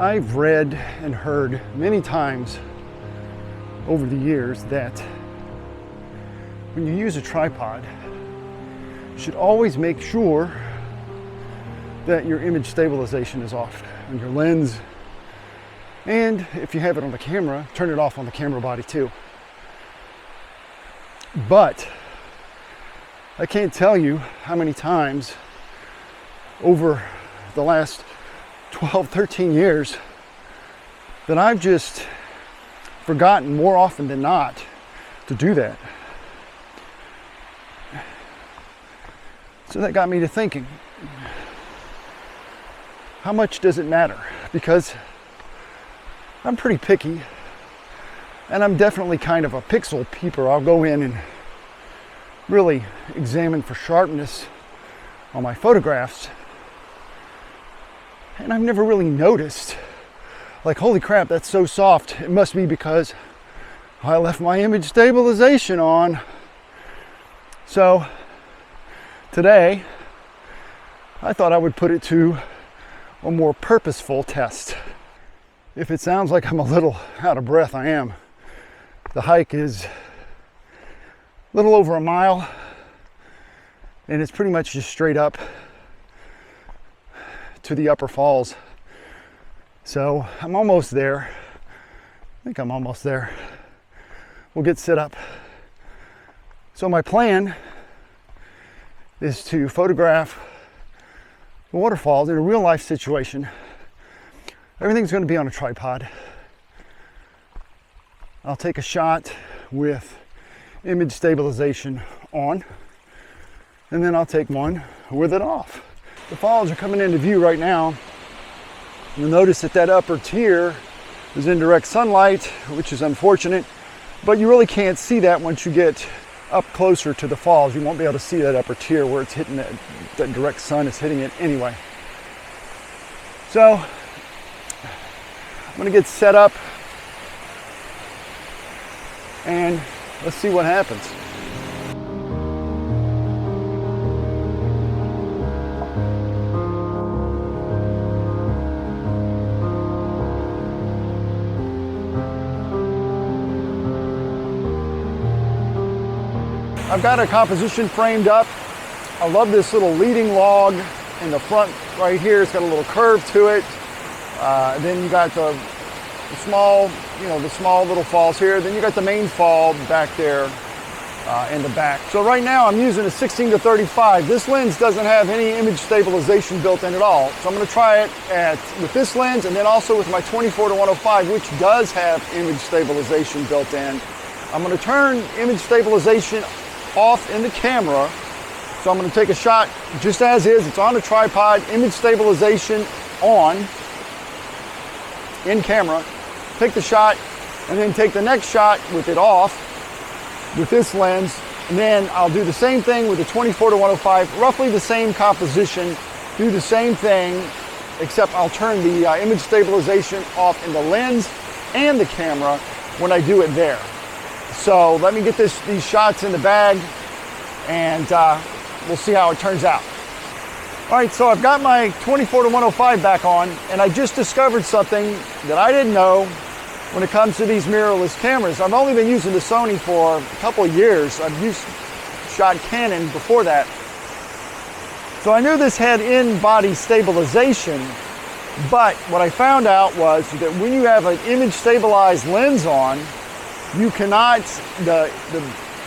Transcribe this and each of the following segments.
I've read and heard many times over the years that when you use a tripod, you should always make sure that your image stabilization is off on your lens. And if you have it on the camera, turn it off on the camera body too. But I can't tell you how many times over the last 12, 13 years that I've just forgotten more often than not to do that. So that got me to thinking, how much does it matter? Because I'm pretty picky, and I'm definitely kind of a pixel peeper. I'll go in and really examine for sharpness on my photographs. And I've never really noticed, like, holy crap, that's so soft. It must be because I left my image stabilization on. So today, I thought I would put it to a more purposeful test. If it sounds like I'm a little out of breath, I am. The hike is a little over a mile, and it's pretty much just straight up to the upper falls. So I'm almost there. I think I'm almost there. We'll get set up. So my plan is to photograph the waterfalls in a real life situation. Everything's going to be on a tripod. I'll take a shot with image stabilization on, and then I'll take one with it off. The falls are coming into view right now. You'll notice that that upper tier is in direct sunlight, which is unfortunate, but you really can't see that once you get up closer to the falls. You won't be able to see that upper tier where it's hitting that direct sun is hitting it anyway. So I'm gonna get set up and let's see what happens. I've got a composition framed up. I love this little leading log in the front right here. It's got a little curve to it. Then you got the small, the small little falls here. Then you got the main fall back there in the back. So right now I'm using a 16-35. This lens doesn't have any image stabilization built in at all. So I'm going to try it with this lens and then also with my 24-105, which does have image stabilization built in. I'm going to turn image stabilization off in the camera. So I'm going to take a shot just as is. It's on a tripod, image stabilization on in camera. Take the shot and then take the next shot with it off with this lens. And then I'll do the same thing with the 24-105, roughly the same composition, do the same thing, except I'll turn the image stabilization off in the lens and the camera when I do it there. So let me get these shots in the bag and we'll see how it turns out. All right, so I've got my 24-105 back on, and I just discovered something that I didn't know when it comes to these mirrorless cameras. I've only been using the Sony for a couple of years. I've shot Canon before that. So I knew this had in-body stabilization, but what I found out was that when you have an image stabilized lens on, you cannot, the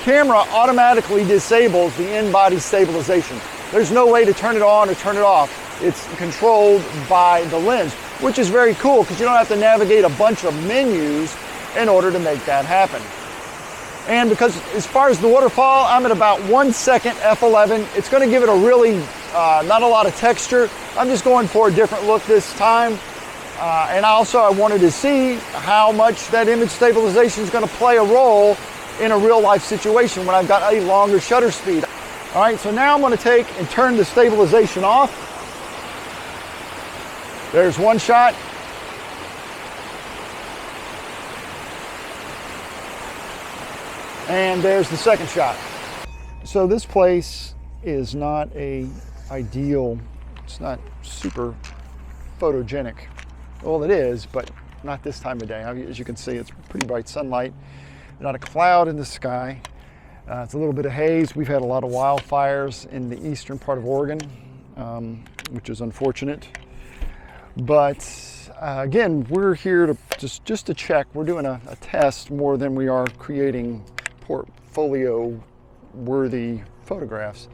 camera automatically disables the in-body stabilization. There's no way to turn it on or turn it off. It's controlled by the lens, which is very cool because you don't have to navigate a bunch of menus in order to make that happen. And because as far as the waterfall, I'm at about 1 second f11. It's going to give it a really, not a lot of texture. I'm just going for a different look this time. And also I wanted to see how much that image stabilization is going to play a role in a real life situation when I've got a longer shutter speed. All right, so now I'm going to take and turn the stabilization off. There's one shot. And there's the second shot. So this place is not ideal. It's not super photogenic. Well, it is, but not this time of day. As you can see, it's pretty bright sunlight. Not a cloud in the sky. It's a little bit of haze. We've had a lot of wildfires in the eastern part of Oregon, which is unfortunate. But again, we're here to just to check. We're doing a test more than we are creating portfolio-worthy photographs.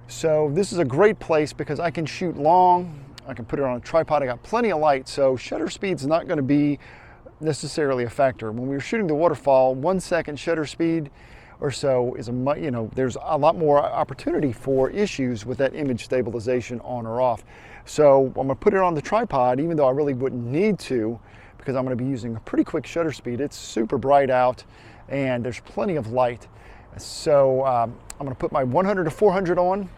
So this is a great place because I can shoot long. I can put it on a tripod. I got plenty of light, so shutter speed's not going to be necessarily a factor. When we were shooting the waterfall, 1 second shutter speed or so is there's a lot more opportunity for issues with that image stabilization on or off. So I'm going to put it on the tripod, even though I really wouldn't need to, because I'm going to be using a pretty quick shutter speed. It's super bright out and there's plenty of light. So I'm going to put my 100 to 400 on,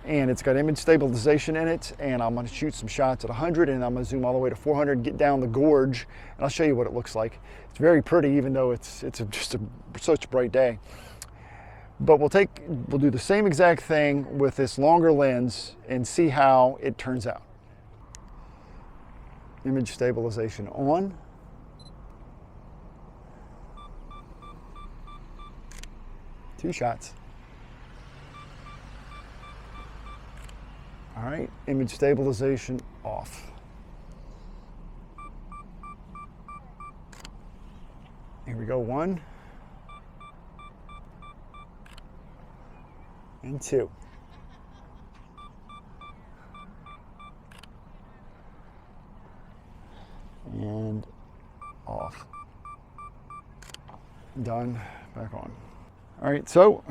and it's got image stabilization in it, and I'm going to shoot some shots at 100, and I'm going to zoom all the way to 400, get down the gorge, and I'll show you what it looks like. It's very pretty, even though it's just such a bright day. But we'll do the same exact thing with this longer lens and see how it turns out. Image stabilization on. Two shots. All right, image stabilization off. Here we go, 1 and 2. And off. Done, back on. All right, so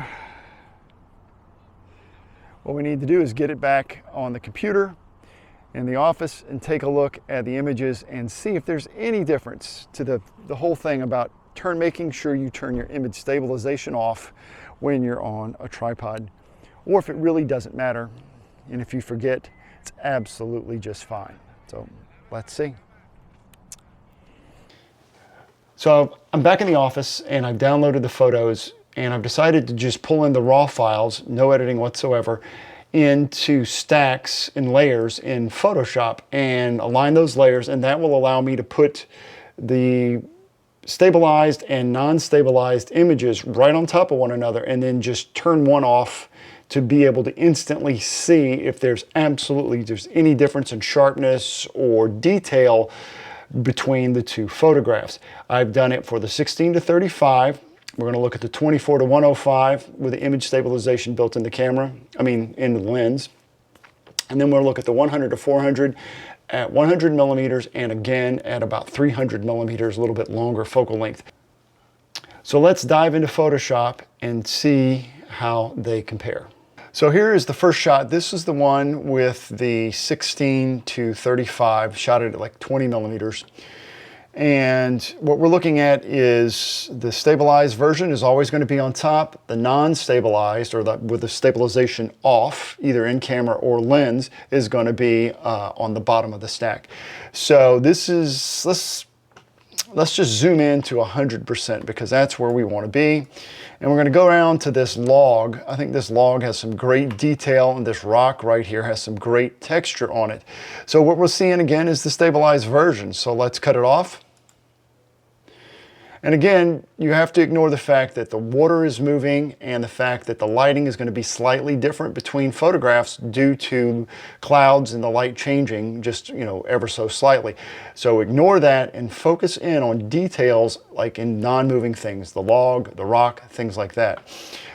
what we need to do is get it back on the computer in the office and take a look at the images and see if there's any difference to the whole thing about making sure you turn your image stabilization off when you're on a tripod, or if it really doesn't matter. And if you forget, it's absolutely just fine. So let's see. So I'm back in the office and I've downloaded the photos, and I've decided to just pull in the raw files, no editing whatsoever, into stacks and layers in Photoshop and align those layers, and that will allow me to put the stabilized and non-stabilized images right on top of one another, and then just turn one off to be able to instantly see if there's any difference in sharpness or detail between the two photographs. I've done it for the 16 to 35. We're going to look at the 24 to 105 with the image stabilization built in the camera, in the lens. And then we'll look at the 100 to 400 at 100 millimeters, and again at about 300 millimeters, a little bit longer focal length. So let's dive into Photoshop and see how they compare. So here is the first shot. This is the one with the 16 to 35, shot at like 20 millimeters. And what we're looking at is the stabilized version is always going to be on top. The non-stabilized, or with the stabilization off, either in camera or lens, is going to be on the bottom of the stack. So this is, let's just zoom in to 100% because that's where we want to be. And we're going to go around to this log. I think this log has some great detail, and this rock right here has some great texture on it. So what we're seeing again is the stabilized version. So let's cut it off. And again, you have to ignore the fact that the water is moving and the fact that the lighting is going to be slightly different between photographs due to clouds and the light changing just, ever so slightly. So ignore that and focus in on details like in non-moving things, the log, the rock, things like that.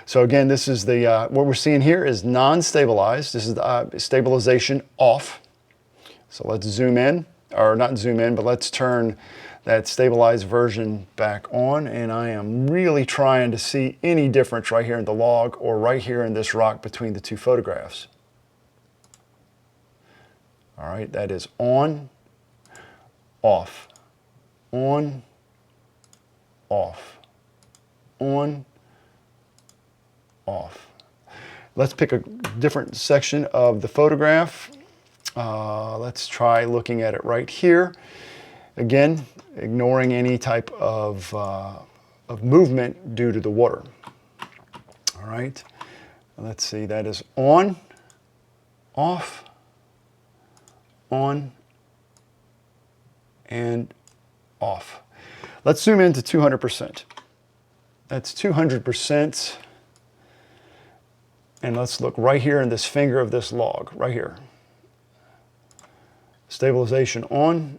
So again, this is what we're seeing here is non-stabilized. This is the stabilization off. So let's zoom in, or not zoom in, but let's turn that stabilized version back on, and I am really trying to see any difference right here in the log or right here in this rock between the two photographs. All right, that is on, off, on, off, on, off. Let's pick a different section of the photograph. Let's try looking at it right here. Again, ignoring any type of movement due to the water. All right, let's see, that is on, off, on, and off. Let's zoom into 200%. That's 200%. And let's look right here in this finger of this log, right here. Stabilization on,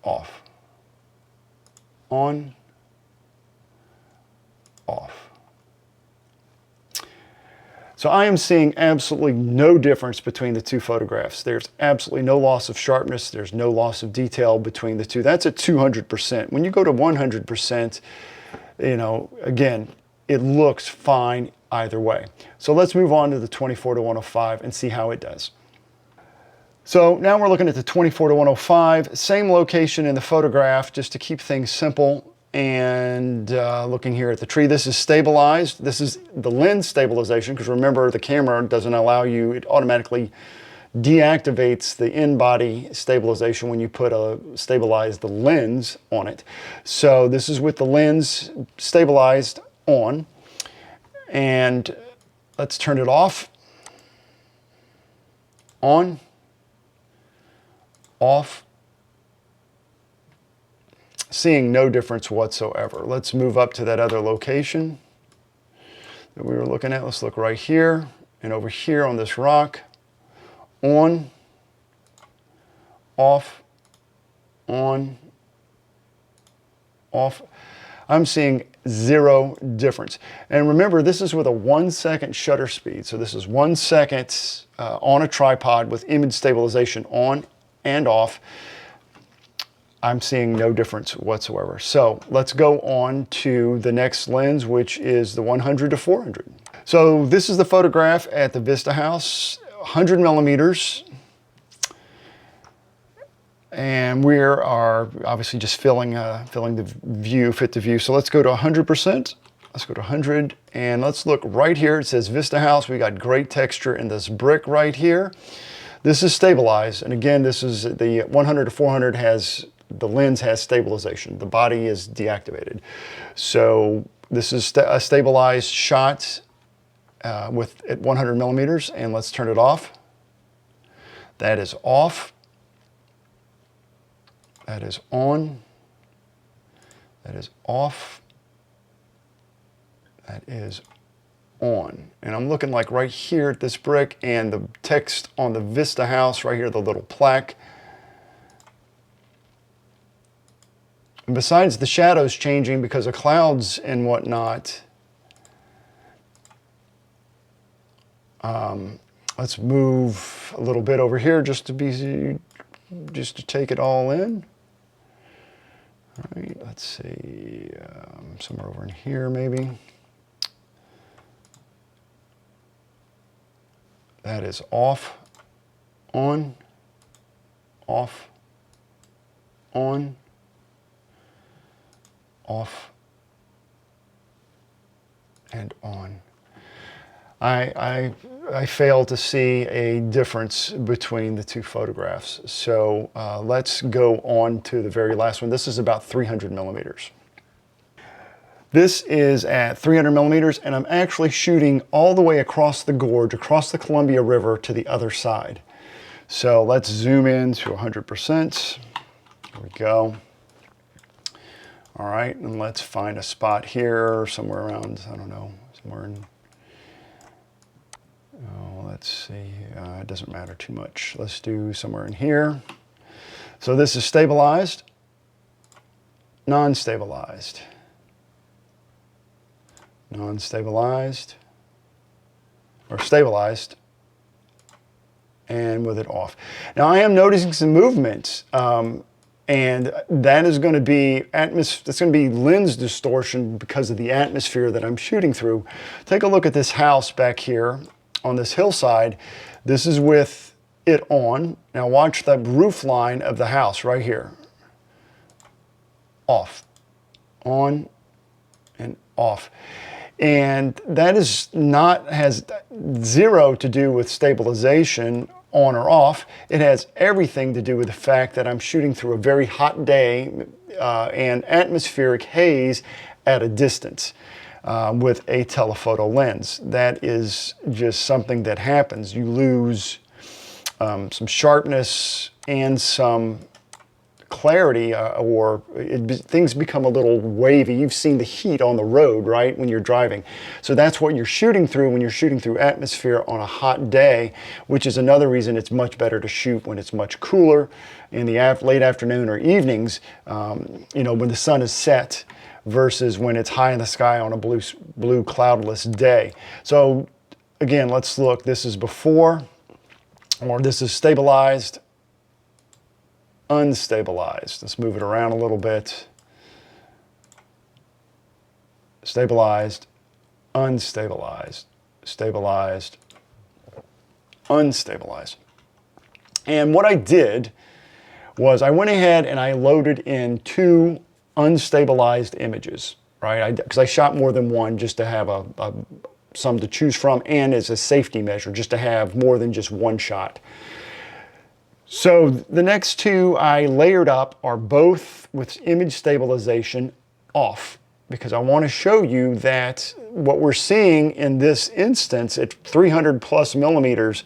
off, on, off. So I am seeing absolutely no difference between the two photographs. There's absolutely no loss of sharpness. There's no loss of detail between the two. That's at 200%. When you go to 100%, you know, again, it looks fine either way. So let's move on to the 24 to 105 and see how it does. So now we're looking at the 24 to 105, same location in the photograph, just to keep things simple. And looking here at the tree, this is stabilized. This is the lens stabilization, because remember, the camera doesn't allow you, it automatically deactivates the in-body stabilization when you stabilize the lens on it. So this is with the lens stabilized on. And let's turn it off, on, off. Seeing no difference whatsoever. Let's move up to that other location that we were looking at. Let's look right here and over here on this rock. On, off, on, off. I'm seeing zero difference. And remember, this is with a 1 second shutter speed. So this is 1 second on a tripod with image stabilization on and off. I'm seeing no difference whatsoever. So let's go on to the next lens, which is the 100 to 400. So this is the photograph at the Vista House, 100 millimeters. And we are obviously just filling the view, fit the view. So let's go to 100%. Let's go to 100 and let's look right here. It says Vista House. We got great texture in this brick right here. This is stabilized. And again, this is the 100 to 400 the lens has stabilization. The body is deactivated. So this is a stabilized shot at 100 millimeters, and let's turn it off. That is off. That is on. That is off. That is on. And I'm looking like right here at this brick and the text on the Vista House right here, the little plaque. And besides the shadows changing because of clouds and whatnot, let's move a little bit over here just to take it all in. All right, let's see, somewhere over in here maybe. That is off, on, off, on, off, and on. I fail to see a difference between the two photographs. So let's go on to the very last one. This is about 300 millimeters. This is at 300 millimeters, and I'm actually shooting all the way across the gorge, across the Columbia River to the other side. So let's zoom in to 100%. There we go. All right, and let's find a spot here, somewhere around, I don't know, somewhere in, oh, let's see, it doesn't matter too much. Let's do somewhere in here. So this is stabilized, non-stabilized, non-stabilized, or stabilized, and with it off. Now I am noticing some movement. And that is going to be that's going to be lens distortion because of the atmosphere that I'm shooting through. Take a look at this house back here on this hillside. This is with it on. Now watch the roof line of the house right here. Off, on, and off. And that has zero to do with stabilization on or off. It has everything to do with the fact that I'm shooting through a very hot day and atmospheric haze at a distance with a telephoto lens. That is just something that happens. You lose some sharpness and some clarity things become a little wavy. You've seen the heat on the road, right, when you're driving. So that's what you're shooting through when you're shooting through atmosphere on a hot day, which is another reason it's much better to shoot when it's much cooler in the late afternoon or evenings, you know, when the sun is set versus when it's high in the sky on a blue cloudless day. So again, let's look. This is before, or this is stabilized, unstabilized. Let's move it around a little bit. Stabilized, unstabilized, stabilized, unstabilized. And what I did was I went ahead and I loaded in 2 unstabilized images, right? Because I shot more than one just to have some to choose from, and as a safety measure, just to have more than just one shot. So the next 2 I layered up are both with image stabilization off, because I want to show you that what we're seeing in this instance at 300 plus millimeters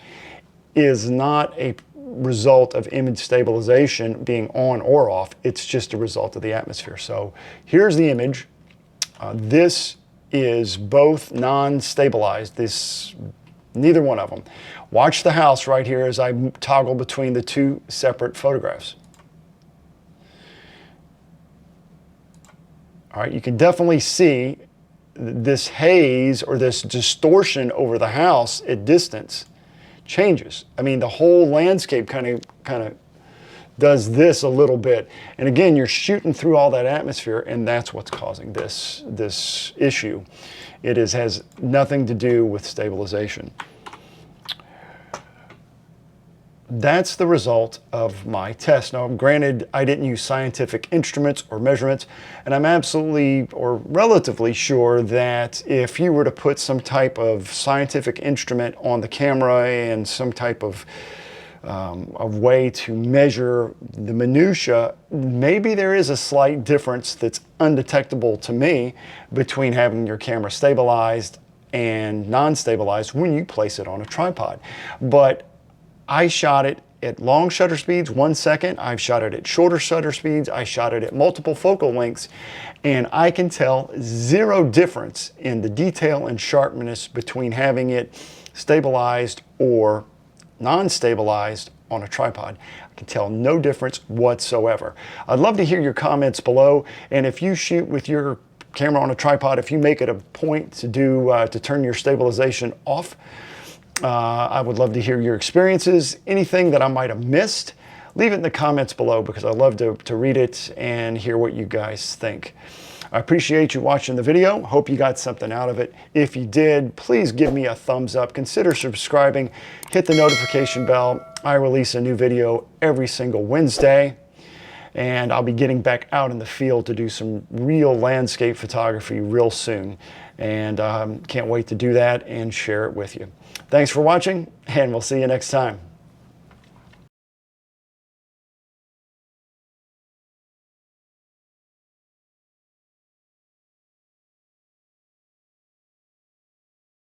is not a result of image stabilization being on or off. It's just a result of the atmosphere. So here's the image. This is both non-stabilized. Neither one of them. Watch the house right here as I toggle between the 2 separate photographs. All right, you can definitely see this haze or this distortion over the house at distance changes. I mean, the whole landscape kind of does this a little bit. And again, you're shooting through all that atmosphere, and that's what's causing this issue. It has nothing to do with stabilization. That's the result of my test. Now, granted, I didn't use scientific instruments or measurements, and I'm absolutely or relatively sure that if you were to put some type of scientific instrument on the camera and some type of way to measure the minutia, maybe there is a slight difference that's undetectable to me between having your camera stabilized and non-stabilized when you place it on a tripod. But I shot it at long shutter speeds, 1 second. I've shot it at shorter shutter speeds. I shot it at multiple focal lengths, and I can tell 0 difference in the detail and sharpness between having it stabilized or non-stabilized on a tripod. I can tell no difference whatsoever. I'd love to hear your comments below, and if you shoot with your camera on a tripod, if you make it a point to turn your stabilization off, I would love to hear your experiences. Anything that I might have missed, leave it in the comments below, because I love to read it and hear what you guys think. I appreciate you watching the video. Hope you got something out of it. If you did, please give me a thumbs up. Consider subscribing. Hit the notification bell. I release a new video every single Wednesday, and I'll be getting back out in the field to do some real landscape photography real soon. And can't wait to do that and share it with you. Thanks for watching, and we'll see you next time.